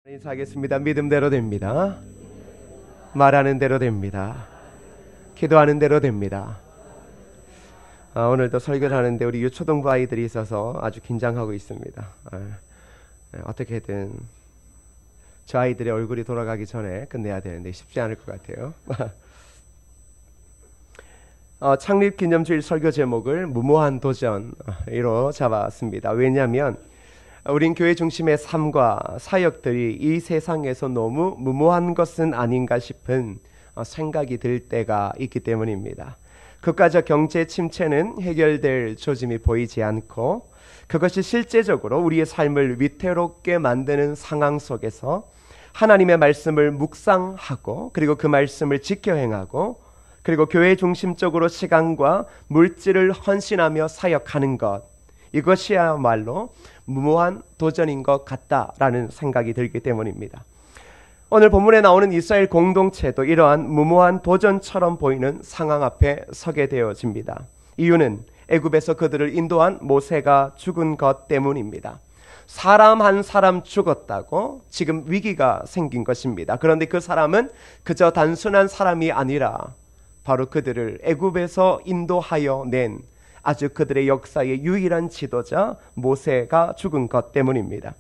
인사하겠습니다. 믿음대로 됩니다. 말하는 대로 됩니다. 기도하는 대로 됩니다. 오늘도 설교를 하는데 우리 유초등부 아이들이 있어서 아주 긴장하고 있습니다. 어떻게든 저 아이들의 얼굴이 돌아가기 전에 끝내야 되는데 쉽지 않을 것 같아요. 창립기념주일 설교 제목을 무모한 도전으로 잡았습니다. 왜냐하면 우린 교회 중심의 삶과 사역들이 이 세상에서 너무 무모한 것은 아닌가 싶은 생각이 들 때가 있기 때문입니다. 국가적 경제 침체는 해결될 조짐이 보이지 않고 그것이 실제적으로 우리의 삶을 위태롭게 만드는 상황 속에서 하나님의 말씀을 묵상하고 그리고 그 말씀을 지켜 행하고 그리고 교회 중심적으로 시간과 물질을 헌신하며 사역하는 것, 이것이야말로 무모한 도전인 것 같다라는 생각이 들기 때문입니다. 오늘 본문에 나오는 이스라엘 공동체도 이러한 무모한 도전처럼 보이는 상황 앞에 서게 되어집니다. 이유는 애굽에서 그들을 인도한 모세가 죽은 것 때문입니다. 사람 한 사람 죽었다고 지금 위기가 생긴 것입니다. 그런데 그 사람은 그저 단순한 사람이 아니라 바로 그들을 애굽에서 인도하여 낸 아주 그들의 역사의 유일한 지도자 모세가 죽은 것 때문입니다.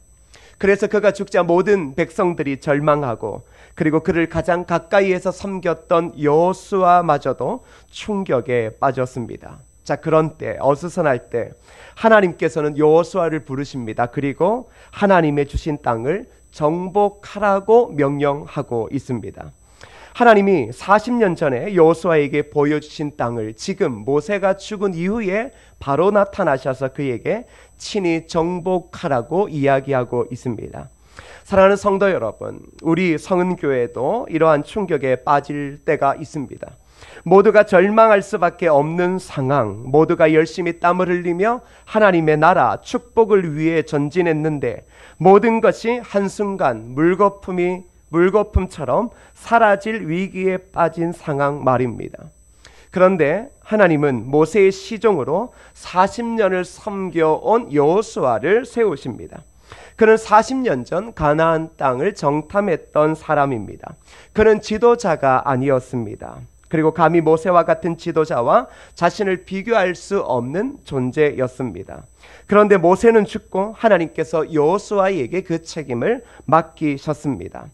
그래서 그가 죽자 모든 백성들이 절망하고 그리고 그를 가장 가까이에서 섬겼던 여호수아마저도 충격에 빠졌습니다. 자, 그런 때 어수선할 때 하나님께서는 여호수아를 부르십니다. 그리고 하나님의 주신 땅을 정복하라고 명령하고 있습니다. 하나님이 40년 전에 여호수아에게 보여주신 땅을 지금 모세가 죽은 이후에 바로 나타나셔서 그에게 친히 정복하라고 이야기하고 있습니다. 사랑하는 성도 여러분, 우리 성은교회도 이러한 충격에 빠질 때가 있습니다. 모두가 절망할 수밖에 없는 상황, 모두가 열심히 땀을 흘리며 하나님의 나라 축복을 위해 전진했는데 모든 것이 한순간 물거품처럼 사라질 위기에 빠진 상황 말입니다. 그런데 하나님은 모세의 시종으로 40년을 섬겨온 여호수아를 세우십니다. 그는 40년 전 가나안 땅을 정탐했던 사람입니다. 그는 지도자가 아니었습니다. 그리고 감히 모세와 같은 지도자와 자신을 비교할 수 없는 존재였습니다. 그런데 모세는 죽고 하나님께서 여호수아에게 그 책임을 맡기셨습니다.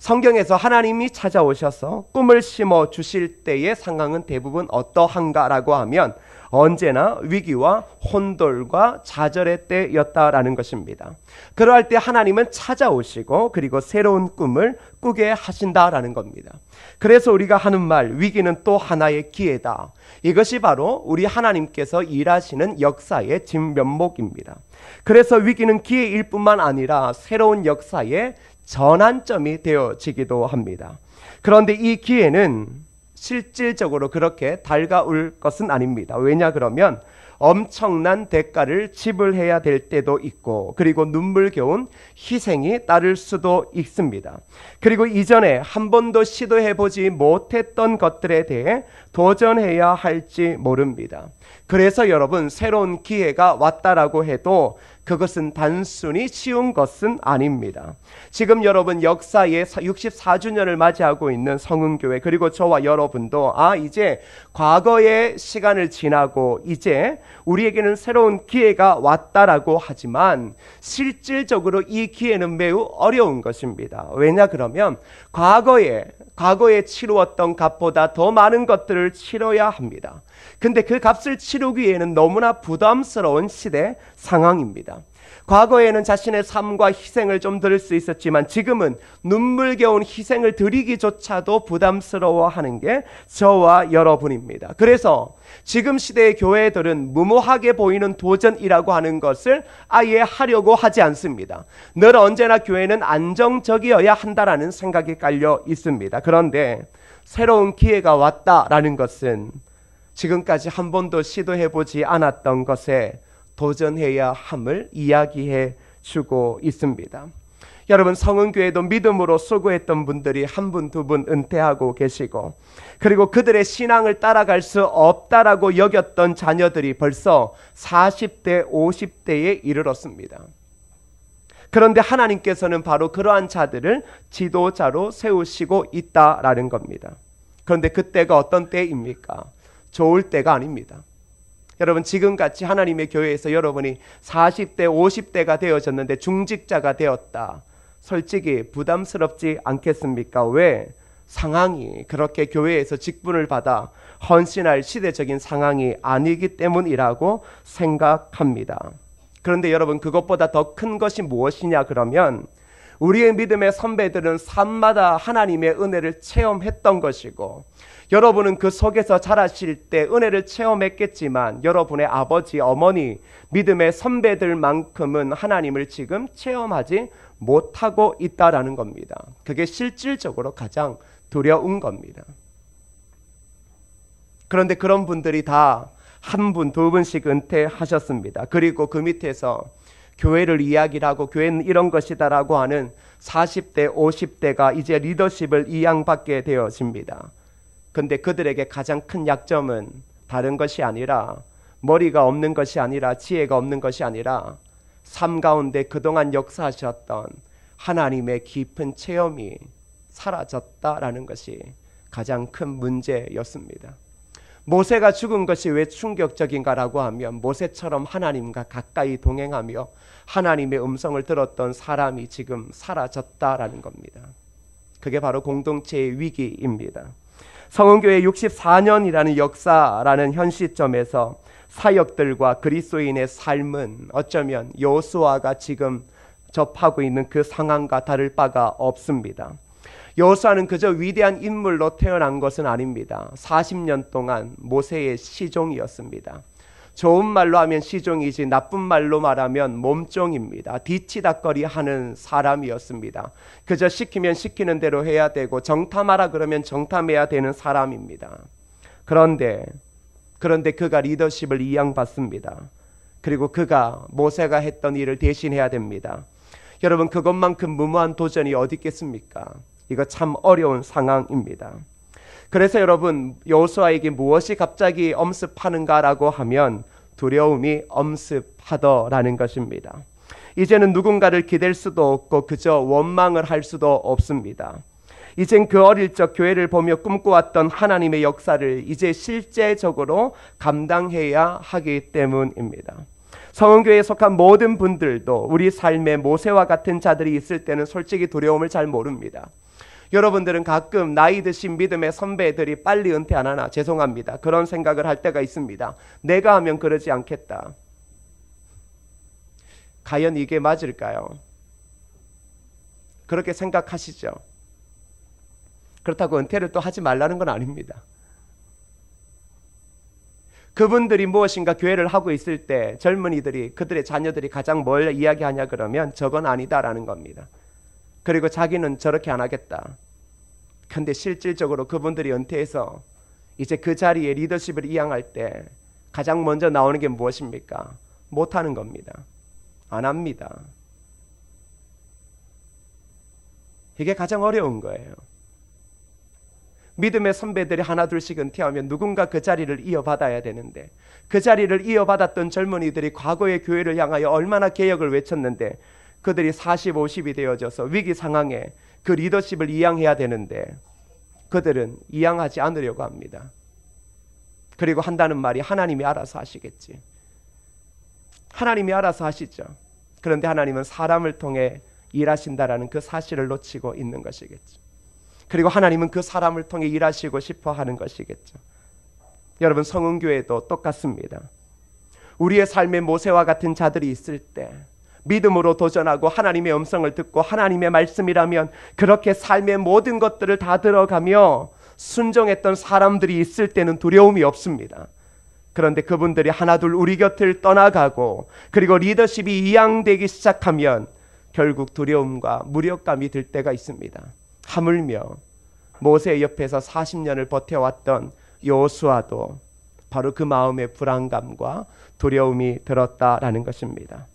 성경에서 하나님이 찾아오셔서 꿈을 심어 주실 때의 상황은 대부분 어떠한가라고 하면 언제나 위기와 혼돌과 좌절의 때였다라는 것입니다. 그러할 때 하나님은 찾아오시고 그리고 새로운 꿈을 꾸게 하신다라는 겁니다. 그래서 우리가 하는 말, 위기는 또 하나의 기회다. 이것이 바로 우리 하나님께서 일하시는 역사의 진면목입니다. 그래서 위기는 기회일 뿐만 아니라 새로운 역사의 전환점이 되어지기도 합니다. 그런데 이 기회는 실질적으로 그렇게 달가울 것은 아닙니다. 왜냐 그러면 엄청난 대가를 지불해야 될 때도 있고 그리고 눈물겨운 희생이 따를 수도 있습니다. 그리고 이전에 한 번도 시도해보지 못했던 것들에 대해 도전해야 할지 모릅니다. 그래서 여러분, 새로운 기회가 왔다라고 해도 그것은 단순히 쉬운 것은 아닙니다. 지금 여러분 역사의 64주년을 맞이하고 있는 성은교회 그리고 저와 여러분도 이제 과거의 시간을 지나고 이제 우리에게는 새로운 기회가 왔다라고 하지만 실질적으로 이 기회는 매우 어려운 것입니다. 왜냐 그러면 과거에 치루었던 값보다 더 많은 것들을 치러야 합니다. 근데 그 값을 치르기에는 너무나 부담스러운 시대 상황입니다. 과거에는 자신의 삶과 희생을 좀 들을 수 있었지만 지금은 눈물겨운 희생을 드리기조차도 부담스러워하는 게 저와 여러분입니다. 그래서 지금 시대의 교회들은 무모하게 보이는 도전이라고 하는 것을 아예 하려고 하지 않습니다. 늘 언제나 교회는 안정적이어야 한다라는 생각이 깔려 있습니다. 그런데 새로운 기회가 왔다라는 것은 지금까지 한 번도 시도해보지 않았던 것에 도전해야 함을 이야기해 주고 있습니다. 여러분, 성은교회도 믿음으로 수고했던 분들이 한 분, 두 분 은퇴하고 계시고 그리고 그들의 신앙을 따라갈 수 없다라고 여겼던 자녀들이 벌써 40대, 50대에 이르렀습니다. 그런데 하나님께서는 바로 그러한 자들을 지도자로 세우시고 있다라는 겁니다. 그런데 그때가 어떤 때입니까? 좋을 때가 아닙니다. 여러분, 지금같이 하나님의 교회에서 여러분이 40대 50대가 되어졌는데 중직자가 되었다, 솔직히 부담스럽지 않겠습니까? 왜? 상황이 그렇게 교회에서 직분을 받아 헌신할 시대적인 상황이 아니기 때문이라고 생각합니다. 그런데 여러분, 그것보다 더 큰 것이 무엇이냐 그러면, 우리의 믿음의 선배들은 삶마다 하나님의 은혜를 체험했던 것이고, 여러분은 그 속에서 자라실 때 은혜를 체험했겠지만 여러분의 아버지, 어머니, 믿음의 선배들만큼은 하나님을 지금 체험하지 못하고 있다라는 겁니다. 그게 실질적으로 가장 두려운 겁니다. 그런데 그런 분들이 다 한 분, 두 분씩 은퇴하셨습니다. 그리고 그 밑에서 교회를 이야기를 하고 교회는 이런 것이다라고 하는 40대, 50대가 이제 리더십을 이양받게 되어집니다. 근데 그들에게 가장 큰 약점은 다른 것이 아니라, 머리가 없는 것이 아니라, 지혜가 없는 것이 아니라, 삶 가운데 그동안 역사하셨던 하나님의 깊은 체험이 사라졌다라는 것이 가장 큰 문제였습니다. 모세가 죽은 것이 왜 충격적인가라고 하면, 모세처럼 하나님과 가까이 동행하며 하나님의 음성을 들었던 사람이 지금 사라졌다라는 겁니다. 그게 바로 공동체의 위기입니다. 성은교회 64년이라는 역사라는 현 시점에서 사역들과 그리스도인의 삶은 어쩌면 여호수아가 지금 접하고 있는 그 상황과 다를 바가 없습니다. 여호수아는 그저 위대한 인물로 태어난 것은 아닙니다. 40년 동안 모세의 시종이었습니다. 좋은 말로 하면 시종이지 나쁜 말로 말하면 몸종입니다. 뒤치다거리 하는 사람이었습니다. 그저 시키면 시키는 대로 해야 되고 정탐하라 그러면 정탐해야 되는 사람입니다. 그런데 그가 리더십을 이양받습니다. 그리고 그가 모세가 했던 일을 대신해야 됩니다. 여러분, 그것만큼 무모한 도전이 어디 있겠습니까? 이거 참 어려운 상황입니다. 그래서 여러분, 여호수아에게 무엇이 갑자기 엄습하는가라고 하면 두려움이 엄습하더라는 것입니다. 이제는 누군가를 기댈 수도 없고 그저 원망을 할 수도 없습니다. 이젠 그 어릴 적 교회를 보며 꿈꿔왔던 하나님의 역사를 이제 실제적으로 감당해야 하기 때문입니다. 성은교회에 속한 모든 분들도 우리 삶에 모세와 같은 자들이 있을 때는 솔직히 두려움을 잘 모릅니다. 여러분들은 가끔 나이 드신 믿음의 선배들이 빨리 은퇴 안 하나 죄송합니다, 그런 생각을 할 때가 있습니다. 내가 하면 그러지 않겠다. 과연 이게 맞을까요? 그렇게 생각하시죠? 그렇다고 은퇴를 또 하지 말라는 건 아닙니다. 그분들이 무엇인가 교회를 하고 있을 때 젊은이들이, 그들의 자녀들이 가장 뭘 이야기하냐 그러면 저건 아니다라는 겁니다. 그리고 자기는 저렇게 안 하겠다. 근데 실질적으로 그분들이 은퇴해서 이제 그 자리에 리더십을 이양할 때 가장 먼저 나오는 게 무엇입니까? 못하는 겁니다. 안 합니다. 이게 가장 어려운 거예요. 믿음의 선배들이 하나 둘씩 은퇴하면 누군가 그 자리를 이어받아야 되는데, 그 자리를 이어받았던 젊은이들이 과거의 교회를 향하여 얼마나 개혁을 외쳤는데, 그들이 40, 50이 되어져서 위기 상황에 그 리더십을 이양해야 되는데 그들은 이양하지 않으려고 합니다. 그리고 한다는 말이 하나님이 알아서 하시겠지. 하나님이 알아서 하시죠. 그런데 하나님은 사람을 통해 일하신다라는 그 사실을 놓치고 있는 것이겠죠. 그리고 하나님은 그 사람을 통해 일하시고 싶어 하는 것이겠죠. 여러분, 성은교회도 똑같습니다. 우리의 삶에 모세와 같은 자들이 있을 때 믿음으로 도전하고 하나님의 음성을 듣고 하나님의 말씀이라면 그렇게 삶의 모든 것들을 다 들어가며 순종했던 사람들이 있을 때는 두려움이 없습니다. 그런데 그분들이 하나둘 우리 곁을 떠나가고 그리고 리더십이 이양되기 시작하면 결국 두려움과 무력감이 들 때가 있습니다. 하물며 모세 옆에서 40년을 버텨왔던 여호수아도 바로 그 마음에 불안감과 두려움이 들었다라는 것입니다.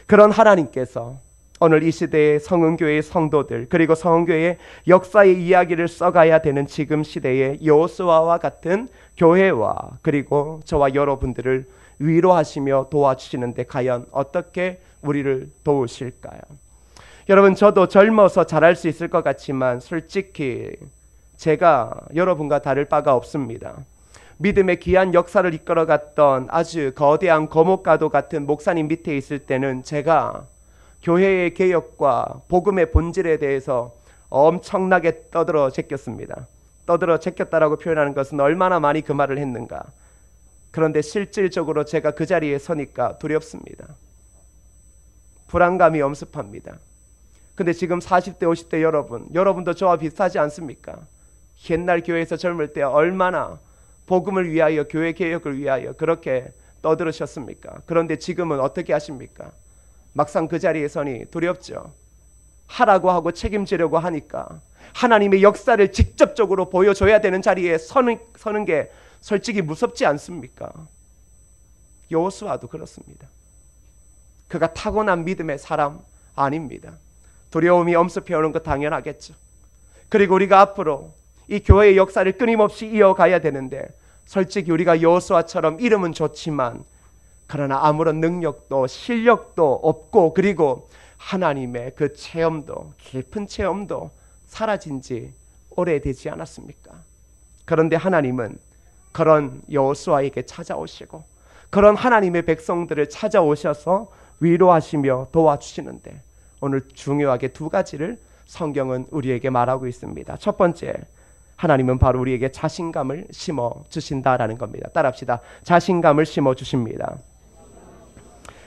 그런 하나님께서 오늘 이 시대의 성은교회의 성도들, 그리고 성은교회의 역사의 이야기를 써가야 되는 지금 시대의 여호수아와 같은 교회와 그리고 저와 여러분들을 위로하시며 도와주시는데 과연 어떻게 우리를 도우실까요? 여러분, 저도 젊어서 잘할 수 있을 것 같지만 솔직히 제가 여러분과 다를 바가 없습니다. 믿음의 귀한 역사를 이끌어갔던 아주 거대한 거목과도 같은 목사님 밑에 있을 때는 제가 교회의 개혁과 복음의 본질에 대해서 엄청나게 떠들어 제꼈습니다. 떠들어 제꼈다라고 표현하는 것은 얼마나 많이 그 말을 했는가. 그런데 실질적으로 제가 그 자리에 서니까 두렵습니다. 불안감이 엄습합니다. 근데 지금 40대 50대 여러분도 저와 비슷하지 않습니까? 옛날 교회에서 젊을 때 얼마나 복음을 위하여, 교회 개혁을 위하여 그렇게 떠들으셨습니까? 그런데 지금은 어떻게 하십니까? 막상 그 자리에 서니 두렵죠. 하라고 하고 책임지려고 하니까 하나님의 역사를 직접적으로 보여줘야 되는 자리에 서는 게 솔직히 무섭지 않습니까? 여호수아도 그렇습니다. 그가 타고난 믿음의 사람 아닙니다. 두려움이 엄습해오는 거 당연하겠죠. 그리고 우리가 앞으로 이 교회의 역사를 끊임없이 이어가야 되는데 솔직히 우리가 여호수아처럼 이름은 좋지만 그러나 아무런 능력도 실력도 없고 그리고 하나님의 그 체험도, 깊은 체험도 사라진 지 오래되지 않았습니까? 그런데 하나님은 그런 여호수아에게 찾아오시고 그런 하나님의 백성들을 찾아오셔서 위로하시며 도와주시는데 오늘 중요하게 두 가지를 성경은 우리에게 말하고 있습니다. 첫 번째, 하나님은 바로 우리에게 자신감을 심어주신다라는 겁니다. 따라합시다. 자신감을 심어주십니다.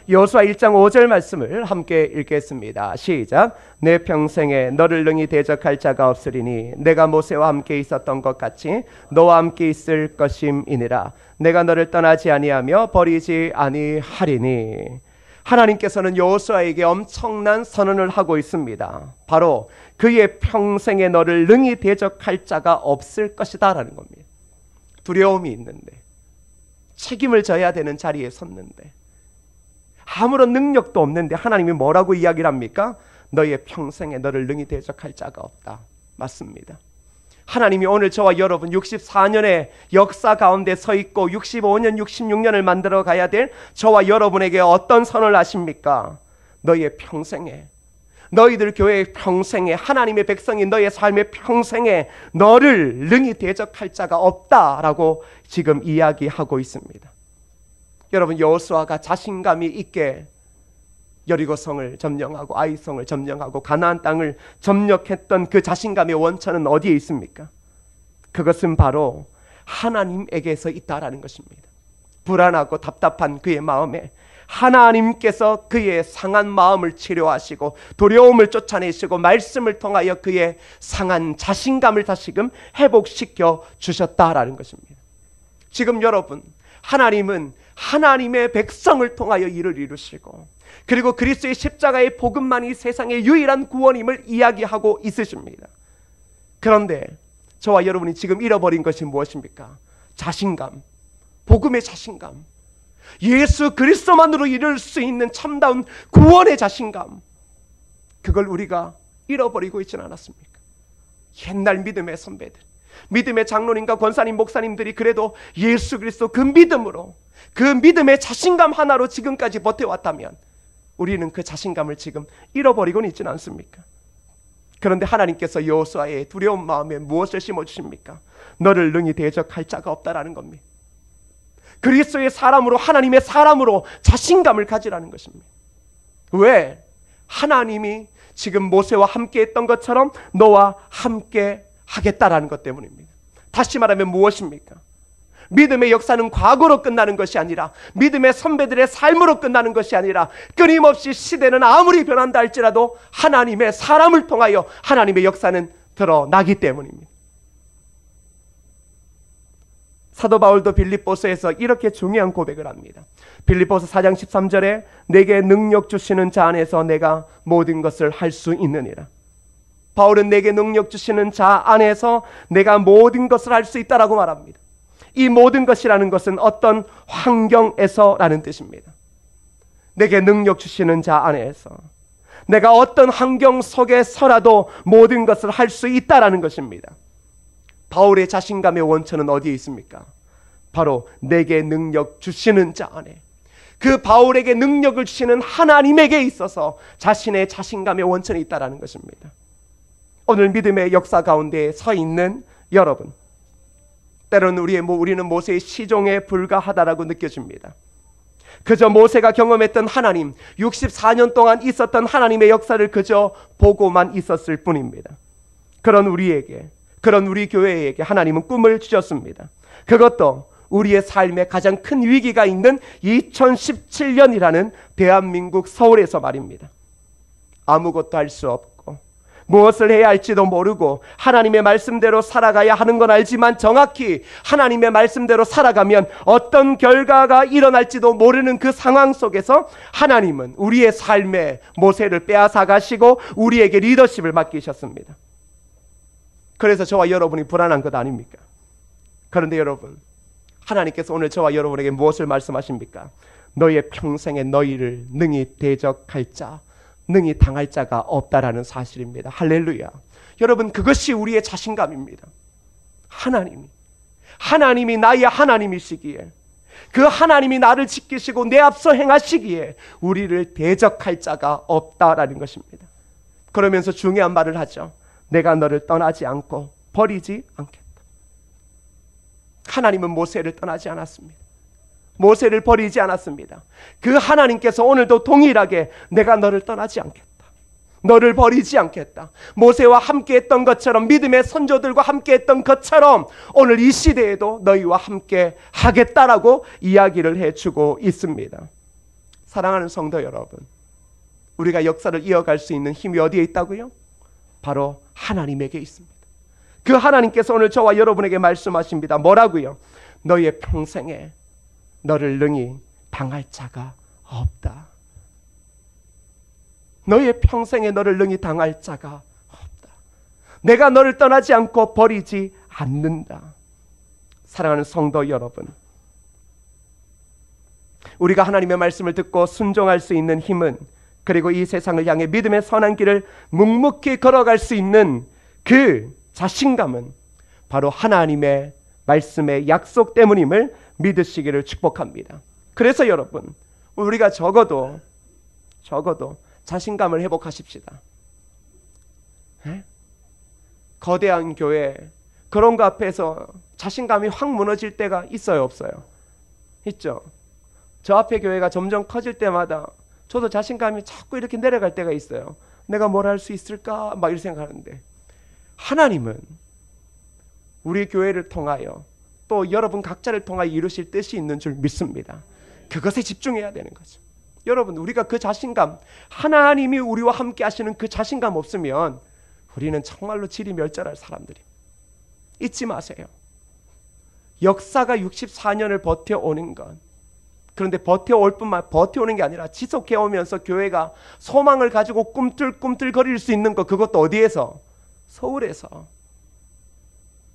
여호수아 1장 5절 말씀을 함께 읽겠습니다. 시작. 내 평생에 너를 능히 대적할 자가 없으리니 내가 모세와 함께 있었던 것 같이 너와 함께 있을 것임이니라. 내가 너를 떠나지 아니하며 버리지 아니하리니. 하나님께서는 여호수아에게 엄청난 선언을 하고 있습니다. 바로 그의 평생에 너를 능히 대적할 자가 없을 것이다 라는 겁니다. 두려움이 있는데, 책임을 져야 되는 자리에 섰는데, 아무런 능력도 없는데 하나님이 뭐라고 이야기를 합니까? 너의 평생에 너를 능히 대적할 자가 없다. 맞습니다. 하나님이 오늘 저와 여러분 64년의 역사 가운데 서 있고 65년, 66년을 만들어 가야 될 저와 여러분에게 어떤 선을 하십니까? 너의 평생에, 너희들 교회의 평생에, 하나님의 백성인 너의 삶의 평생에 너를 능히 대적할 자가 없다라고 지금 이야기하고 있습니다. 여러분, 여호수아가 자신감이 있게 여리고성을 점령하고 아이성을 점령하고 가나안 땅을 점령했던 그 자신감의 원천은 어디에 있습니까? 그것은 바로 하나님에게서 있다라는 것입니다. 불안하고 답답한 그의 마음에 하나님께서 그의 상한 마음을 치료하시고 두려움을 쫓아내시고 말씀을 통하여 그의 상한 자신감을 다시금 회복시켜 주셨다라는 것입니다. 지금 여러분, 하나님은 하나님의 백성을 통하여 일을 이루시고 그리고 그리스도의 십자가의 복음만이 세상의 유일한 구원임을 이야기하고 있으십니다. 그런데 저와 여러분이 지금 잃어버린 것이 무엇입니까? 자신감, 복음의 자신감, 예수 그리스도만으로 이룰 수 있는 참다운 구원의 자신감, 그걸 우리가 잃어버리고 있지는 않았습니까? 옛날 믿음의 선배들, 믿음의 장로님과 권사님, 목사님들이 그래도 예수 그리스도 그 믿음으로, 그 믿음의 자신감 하나로 지금까지 버텨왔다면 우리는 그 자신감을 지금 잃어버리고는 있지는 않습니까? 그런데 하나님께서 여호수아의 두려운 마음에 무엇을 심어주십니까? 너를 능히 대적할 자가 없다라는 겁니다. 그리스도의 사람으로, 하나님의 사람으로 자신감을 가지라는 것입니다. 왜? 하나님이 지금 모세와 함께 했던 것처럼 너와 함께 하겠다라는 것 때문입니다. 다시 말하면 무엇입니까? 믿음의 역사는 과거로 끝나는 것이 아니라, 믿음의 선배들의 삶으로 끝나는 것이 아니라, 끊임없이 시대는 아무리 변한다 할지라도 하나님의 사람을 통하여 하나님의 역사는 드러나기 때문입니다. 사도 바울도 빌립보서에서 이렇게 중요한 고백을 합니다. 빌립보서 4장 13절에 내게 능력 주시는 자 안에서 내가 모든 것을 할 수 있느니라. 바울은 내게 능력 주시는 자 안에서 내가 모든 것을 할 수 있다라고 말합니다. 이 모든 것이라는 것은 어떤 환경에서라는 뜻입니다. 내게 능력 주시는 자 안에서 내가 어떤 환경 속에서라도 모든 것을 할 수 있다라는 것입니다. 바울의 자신감의 원천은 어디에 있습니까? 바로 내게 능력 주시는 자 안에, 그 바울에게 능력을 주시는 하나님에게 있어서 자신의 자신감의 원천이 있다는 것입니다. 오늘 믿음의 역사 가운데 서 있는 여러분, 때로는 우리는 모세의 시종에 불과하다라고 느껴집니다. 그저 모세가 경험했던 하나님, 64년 동안 있었던 하나님의 역사를 그저 보고만 있었을 뿐입니다. 그런 우리에게, 그런 우리 교회에게 하나님은 꿈을 주셨습니다. 그것도 우리의 삶에 가장 큰 위기가 있는 2017년이라는 대한민국 서울에서 말입니다. 아무것도 할 수 없고 무엇을 해야 할지도 모르고 하나님의 말씀대로 살아가야 하는 건 알지만 정확히 하나님의 말씀대로 살아가면 어떤 결과가 일어날지도 모르는 그 상황 속에서 하나님은 우리의 삶에 모세를 빼앗아 가시고 우리에게 리더십을 맡기셨습니다. 그래서 저와 여러분이 불안한 것 아닙니까? 그런데 여러분, 하나님께서 오늘 저와 여러분에게 무엇을 말씀하십니까? 너의 평생에 너희를 능히 대적할 자, 능히 당할 자가 없다라는 사실입니다. 할렐루야. 여러분, 그것이 우리의 자신감입니다. 하나님이 나의 하나님이시기에, 그 하나님이 나를 지키시고 내 앞서 행하시기에 우리를 대적할 자가 없다라는 것입니다. 그러면서 중요한 말을 하죠. 내가 너를 떠나지 않고 버리지 않겠다. 하나님은 모세를 떠나지 않았습니다. 모세를 버리지 않았습니다. 그 하나님께서 오늘도 동일하게 내가 너를 떠나지 않겠다, 너를 버리지 않겠다, 모세와 함께 했던 것처럼, 믿음의 선조들과 함께 했던 것처럼 오늘 이 시대에도 너희와 함께 하겠다라고 이야기를 해주고 있습니다. 사랑하는 성도 여러분, 우리가 역사를 이어갈 수 있는 힘이 어디에 있다고요? 바로 하나님에게 있습니다. 그 하나님께서 오늘 저와 여러분에게 말씀하십니다. 뭐라고요? 너희의 평생에 너를 능히 당할 자가 없다. 너희의 평생에 너를 능히 당할 자가 없다. 내가 너를 떠나지 않고 버리지 않는다. 사랑하는 성도 여러분, 우리가 하나님의 말씀을 듣고 순종할 수 있는 힘은, 그리고 이 세상을 향해 믿음의 선한 길을 묵묵히 걸어갈 수 있는 그 자신감은 바로 하나님의 말씀의 약속 때문임을 믿으시기를 축복합니다. 그래서 여러분, 우리가 적어도 자신감을 회복하십시다. 거대한 교회, 그런 거 앞에서 자신감이 확 무너질 때가 있어요, 없어요? 있죠. 저 앞에 교회가 점점 커질 때마다 저도 자신감이 자꾸 이렇게 내려갈 때가 있어요. 내가 뭘 할 수 있을까? 막 이렇게 생각하는데, 하나님은 우리 교회를 통하여 또 여러분 각자를 통하여 이루실 뜻이 있는 줄 믿습니다. 그것에 집중해야 되는 거죠. 여러분, 우리가 그 자신감, 하나님이 우리와 함께 하시는 그 자신감 없으면 우리는 정말로 질이 멸절할 사람들이. 잊지 마세요. 역사가 64년을 버텨오는 것, 그런데 버텨올 뿐만 버텨오는 게 아니라 지속해오면서 교회가 소망을 가지고 꿈틀꿈틀거릴 수 있는 것, 그것도 어디에서? 서울에서.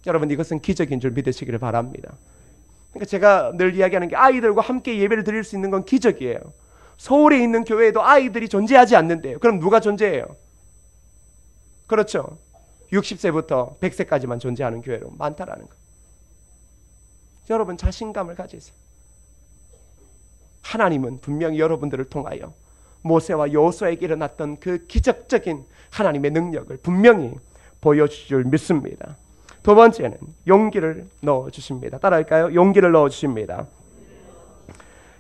여러분, 이것은 기적인 줄 믿으시기를 바랍니다. 그러니까 제가 늘 이야기하는 게, 아이들과 함께 예배를 드릴 수 있는 건 기적이에요. 서울에 있는 교회에도 아이들이 존재하지 않는데요. 그럼 누가 존재해요? 그렇죠. 60세부터 100세까지만 존재하는 교회로 많다라는 거. 여러분, 자신감을 가지세요. 하나님은 분명히 여러분들을 통하여 모세와 여호수아에게 일어났던 그 기적적인 하나님의 능력을 분명히 보여주실 줄 믿습니다. 두 번째는 용기를 넣어주십니다. 따라할까요? 용기를 넣어주십니다.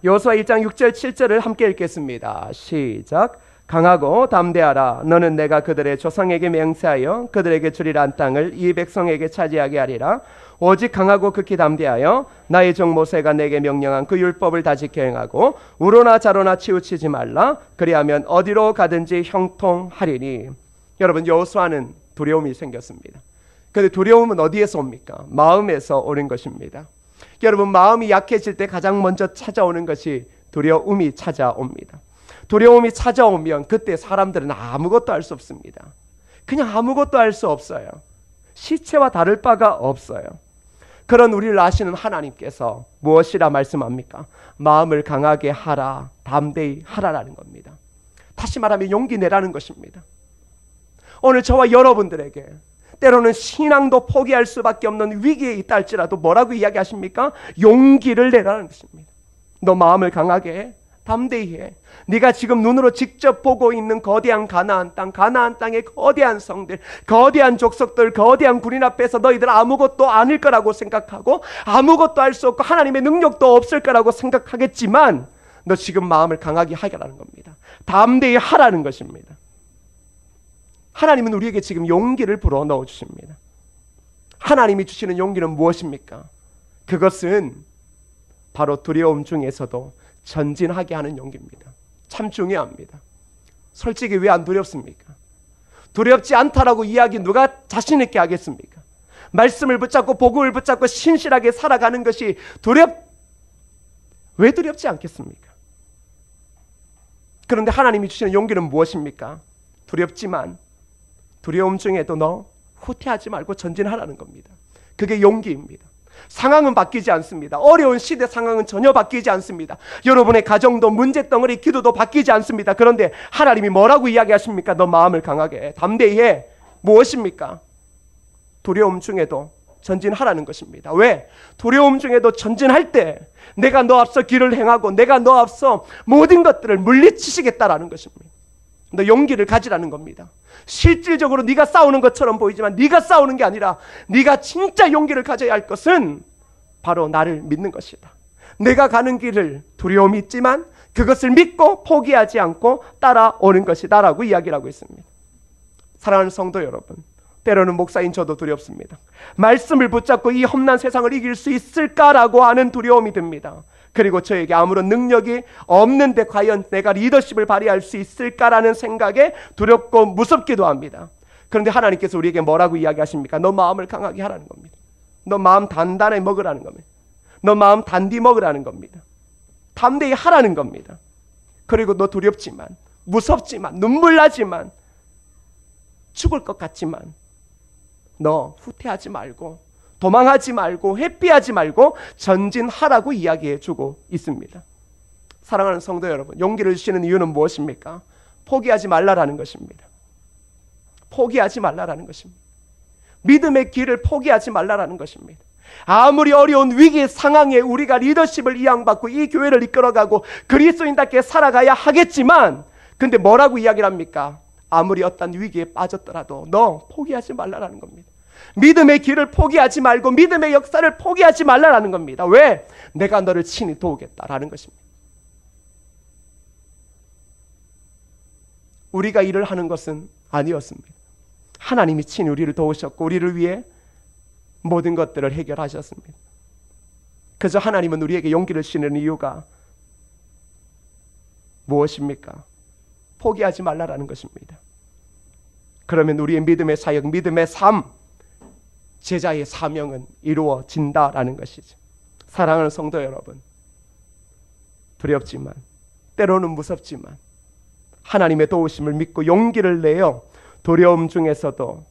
여호수아 1장 6절 7절을 함께 읽겠습니다. 시작. 강하고 담대하라. 너는 내가 그들의 조상에게 맹세하여 그들에게 주리란 땅을 이 백성에게 차지하게 하리라. 오직 강하고 극히 담대하여 나의 종 모세가 내게 명령한 그 율법을 다 지켜 행하고 우로나 좌로나 치우치지 말라. 그리하면 어디로 가든지 형통하리니. 여러분, 여호수아는 두려움이 생겼습니다. 그런데 두려움은 어디에서 옵니까? 마음에서 오는 것입니다. 여러분, 마음이 약해질 때 가장 먼저 찾아오는 것이 두려움이 찾아옵니다. 두려움이 찾아오면 그때 사람들은 아무것도 할 수 없습니다. 그냥 아무것도 할 수 없어요. 시체와 다를 바가 없어요. 그런 우리를 아시는 하나님께서 무엇이라 말씀합니까? 마음을 강하게 하라, 담대히 하라라는 겁니다. 다시 말하면 용기 내라는 것입니다. 오늘 저와 여러분들에게 때로는 신앙도 포기할 수밖에 없는 위기에 있다 할지라도 뭐라고 이야기하십니까? 용기를 내라는 것입니다. 너 마음을 강하게 해, 담대히 해. 네가 지금 눈으로 직접 보고 있는 거대한 가나안 땅, 가나안 땅의 거대한 성들, 거대한 족속들, 거대한 군인 앞에서 너희들 아무것도 아닐 거라고 생각하고 아무것도 할 수 없고 하나님의 능력도 없을 거라고 생각하겠지만 너 지금 마음을 강하게 하라는 겁니다. 담대히 하라는 것입니다. 하나님은 우리에게 지금 용기를 불어넣어 주십니다. 하나님이 주시는 용기는 무엇입니까? 그것은 바로 두려움 중에서도 전진하게 하는 용기입니다. 참 중요합니다. 솔직히 왜 안 두렵습니까? 두렵지 않다라고 이야기 누가 자신 있게 하겠습니까? 말씀을 붙잡고 복음을 붙잡고 신실하게 살아가는 것이 왜 두렵지 않겠습니까? 그런데 하나님이 주시는 용기는 무엇입니까? 두렵지만 두려움 중에도 너 후퇴하지 말고 전진하라는 겁니다. 그게 용기입니다. 상황은 바뀌지 않습니다. 어려운 시대 상황은 전혀 바뀌지 않습니다. 여러분의 가정도 문제덩어리 기도도 바뀌지 않습니다. 그런데 하나님이 뭐라고 이야기하십니까? 너 마음을 강하게 해. 담대히 해. 무엇입니까? 두려움 중에도 전진하라는 것입니다. 왜? 두려움 중에도 전진할 때 내가 너 앞서 길을 행하고 내가 너 앞서 모든 것들을 물리치시겠다라는 것입니다. 너 용기를 가지라는 겁니다. 실질적으로 네가 싸우는 것처럼 보이지만 네가 싸우는 게 아니라 네가 진짜 용기를 가져야 할 것은 바로 나를 믿는 것이다. 내가 가는 길을 두려움이 있지만 그것을 믿고 포기하지 않고 따라오는 것이다 라고 이야기를 하고 있습니다. 사랑하는 성도 여러분, 때로는 목사인 저도 두렵습니다. 말씀을 붙잡고 이 험난 세상을 이길 수 있을까라고 하는 두려움이 듭니다. 그리고 저에게 아무런 능력이 없는데 과연 내가 리더십을 발휘할 수 있을까라는 생각에 두렵고 무섭기도 합니다. 그런데 하나님께서 우리에게 뭐라고 이야기하십니까? 너 마음을 강하게 하라는 겁니다. 너 마음 단단히 먹으라는 겁니다. 너 마음 단디 먹으라는 겁니다. 담대히 하라는 겁니다. 그리고 너 두렵지만 무섭지만 눈물 나지만 죽을 것 같지만 너 후퇴하지 말고 도망하지 말고 회피하지 말고 전진하라고 이야기해 주고 있습니다. 사랑하는 성도 여러분, 용기를 주시는 이유는 무엇입니까? 포기하지 말라라는 것입니다. 포기하지 말라라는 것입니다. 믿음의 길을 포기하지 말라라는 것입니다. 아무리 어려운 위기 상황에 우리가 리더십을 이양받고 이 교회를 이끌어가고 그리스도인답게 살아가야 하겠지만 근데 뭐라고 이야기를 합니까? 아무리 어떤 위기에 빠졌더라도 너 포기하지 말라라는 겁니다. 믿음의 길을 포기하지 말고 믿음의 역사를 포기하지 말라라는 겁니다. 왜? 내가 너를 친히 도우겠다라는 것입니다. 우리가 일을 하는 것은 아니었습니다. 하나님이 친히 우리를 도우셨고 우리를 위해 모든 것들을 해결하셨습니다. 그저 하나님은 우리에게 용기를 주시는 이유가 무엇입니까? 포기하지 말라라는 것입니다. 그러면 우리의 믿음의 사역, 믿음의 삶, 제자의 사명은 이루어진다라는 것이죠. 사랑하는 성도 여러분, 두렵지만 때로는 무섭지만 하나님의 도우심을 믿고 용기를 내어 두려움 중에서도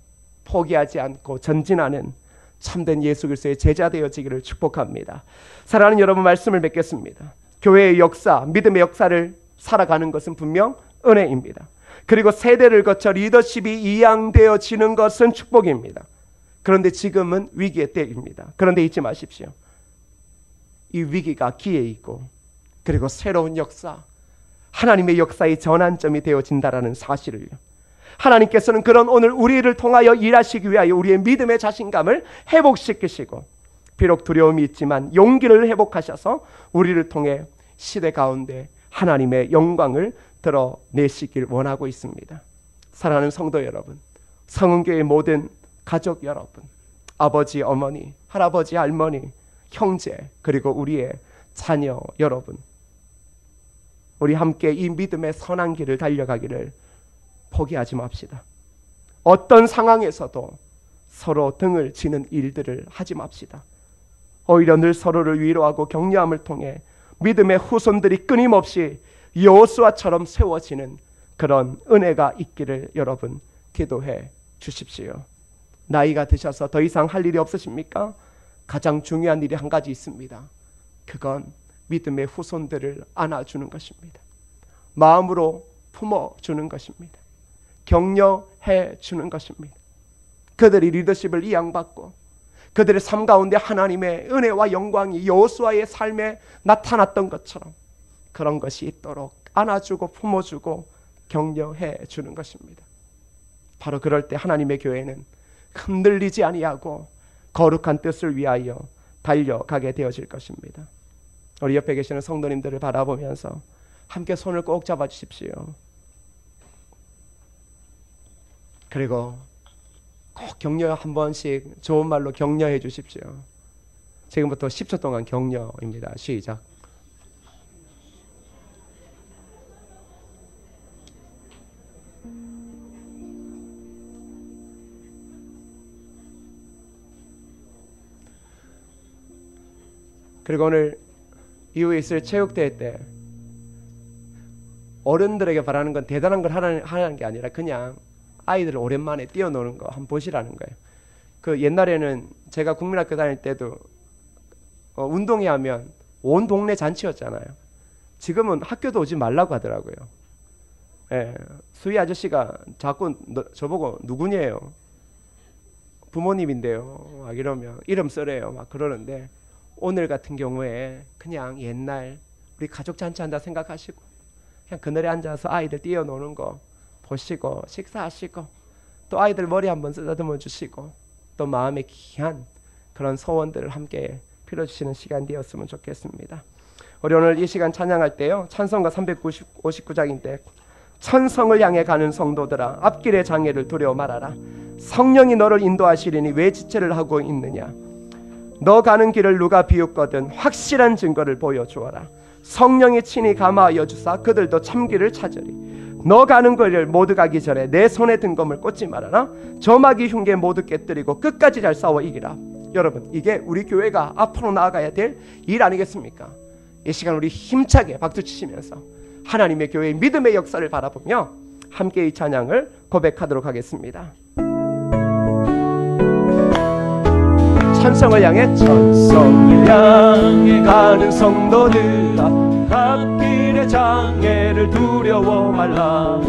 포기하지 않고 전진하는 참된 예수 그리스도의 제자 되어지기를 축복합니다. 사랑하는 여러분, 말씀을 맺겠습니다. 교회의 역사, 믿음의 역사를 살아가는 것은 분명 은혜입니다. 그리고 세대를 거쳐 리더십이 이양되어지는 것은 축복입니다. 그런데 지금은 위기의 때입니다. 그런데 잊지 마십시오. 이 위기가 기회이고 그리고 새로운 역사, 하나님의 역사의 전환점이 되어진다라는 사실을요. 하나님께서는 그런 오늘 우리를 통하여 일하시기 위하여 우리의 믿음의 자신감을 회복시키시고 비록 두려움이 있지만 용기를 회복하셔서 우리를 통해 시대 가운데 하나님의 영광을 드러내시길 원하고 있습니다. 사랑하는 성도 여러분, 성은교의 모든 가족 여러분, 아버지, 어머니, 할아버지, 할머니, 형제, 그리고 우리의 자녀 여러분, 우리 함께 이 믿음의 선한 길을 달려가기를 포기하지 맙시다. 어떤 상황에서도 서로 등을 지는 일들을 하지 맙시다. 오히려 늘 서로를 위로하고 격려함을 통해 믿음의 후손들이 끊임없이 여호수아처럼 세워지는 그런 은혜가 있기를 여러분 기도해 주십시오. 나이가 드셔서 더 이상 할 일이 없으십니까? 가장 중요한 일이 한 가지 있습니다. 그건 믿음의 후손들을 안아주는 것입니다. 마음으로 품어주는 것입니다. 격려해 주는 것입니다. 그들이 리더십을 이양받고 그들의 삶 가운데 하나님의 은혜와 영광이 여호수아의 삶에 나타났던 것처럼 그런 것이 있도록 안아주고 품어주고 격려해 주는 것입니다. 바로 그럴 때 하나님의 교회는 흔들리지 아니하고 거룩한 뜻을 위하여 달려가게 되어질 것입니다. 우리 옆에 계시는 성도님들을 바라보면서 함께 손을 꼭 잡아주십시오. 그리고 꼭 격려 한 번씩 좋은 말로 격려해 주십시오. 지금부터 10초 동안 격려입니다. 시작. 그리고 오늘 이후에 있을 체육대회 때 어른들에게 바라는 건 대단한 걸 하는 게 아니라 그냥 아이들 오랜만에 뛰어노는 거 한번 보시라는 거예요. 그 옛날에는 제가 국민학교 다닐 때도 운동회 하면 온 동네 잔치였잖아요. 지금은 학교도 오지 말라고 하더라고요. 예, 수희 아저씨가 자꾸 저보고 누구냐요? 부모님인데요. 막 이러면 이름 쓰래요. 막 그러는데 오늘 같은 경우에 그냥 옛날 우리 가족 잔치한다 생각하시고 그냥 그늘에 앉아서 아이들 뛰어노는 거 보시고 식사하시고 또 아이들 머리 한번 쓰다듬어 주시고 또 마음에 귀한 그런 소원들을 함께 빌어주시는 시간 되었으면 좋겠습니다. 우리 오늘 이 시간 찬양할 때요, 찬송가 359장인데 천성을 향해 가는 성도들아 앞길의 장애를 두려워 말아라. 성령이 너를 인도하시리니 왜 지체를 하고 있느냐. 너 가는 길을 누가 비웃거든 확실한 증거를 보여주어라. 성령이 친히 감화하여 주사 그들도 참기를 찾으리. 너 가는 길을 모두 가기 전에 내 손에 든 검을 꽂지 말아라. 저마귀 흉계 모두 깨뜨리고 끝까지 잘 싸워 이기라. 여러분, 이게 우리 교회가 앞으로 나아가야 될 일 아니겠습니까? 이 시간 우리 힘차게 박수치시면서 하나님의 교회의 믿음의 역사를 바라보며 함께 이 찬양을 고백하도록 하겠습니다. 천성을 향해 천성을 향해 가는 성도들아 앞길의 장애를 두려워 말라.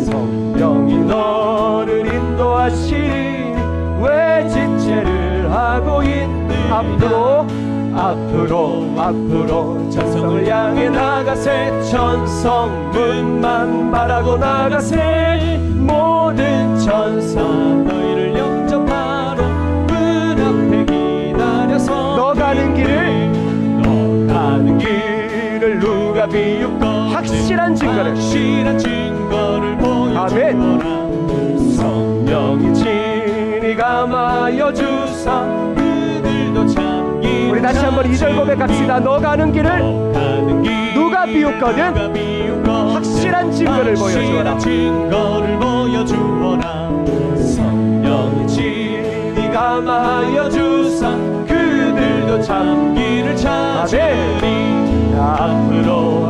성령이 너를 인도하시니 왜 지체를 하고 있느냐. 앞으로 천성을 향해 나가세. 천성문만 바라고 나가세. 모든 천사 너희를 영접하러 문 앞에 기다려서 너 가는 길을 누가 비웃고 확실한 증거를 보여주어라. 성령이 친히 감하여 주사 그들도 참기. 우리 다시 한번 2절 고백합시다. 너 가는 길을 누가 비웃거든 확실한 증거를 보여주어라. 성령이 친히 감하여 주사 그들도 참기를 찾으리. 앞으로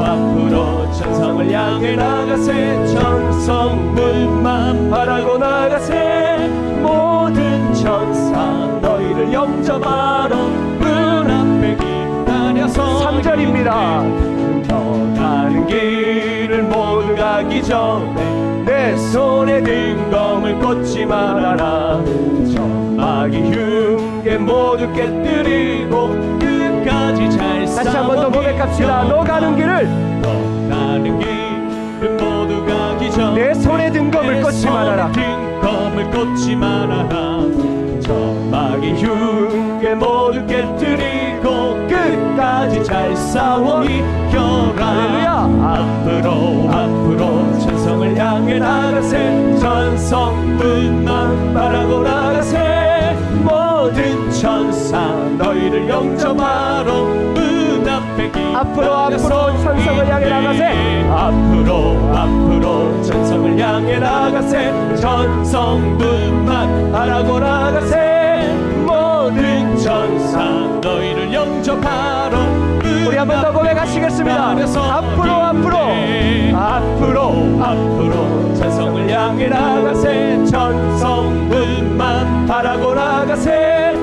천성을 향해 나가세. 천성문만 바라고 나가세. 모든 천사 너희를 영접하러 문 앞에 기다려서 3절입니다. 너 가는 길을 모두 가기 전에 내 손에 든 검을 꽂지 말아라. 저마귀 흉계 모두 깨뜨리고 끝까지 잘 싸워. 다시 한 번 더 고백합시다. 너 가는 길을 모두 가기 전에 내 손에 든 검을 꽂지 말아라. 저마귀 흉계 모두 깨뜨리고 끝까지 잘 싸워 이겨라. 앞으로 천성을 향해 나가세. 천성문만 바라고 나가세. 모든 천사 너희를 영접하러 문 앞에 앞으로 천성을 향해 나가세. 앞으로 천성을 향해 나가세. 천성문만 바라고 나가세. 모든 천사 너희를 영접하러 우리 한 번 더 고백하시겠습니다. 앞으로 천성을 향해 나가세. 천성문만 바라고 나가세.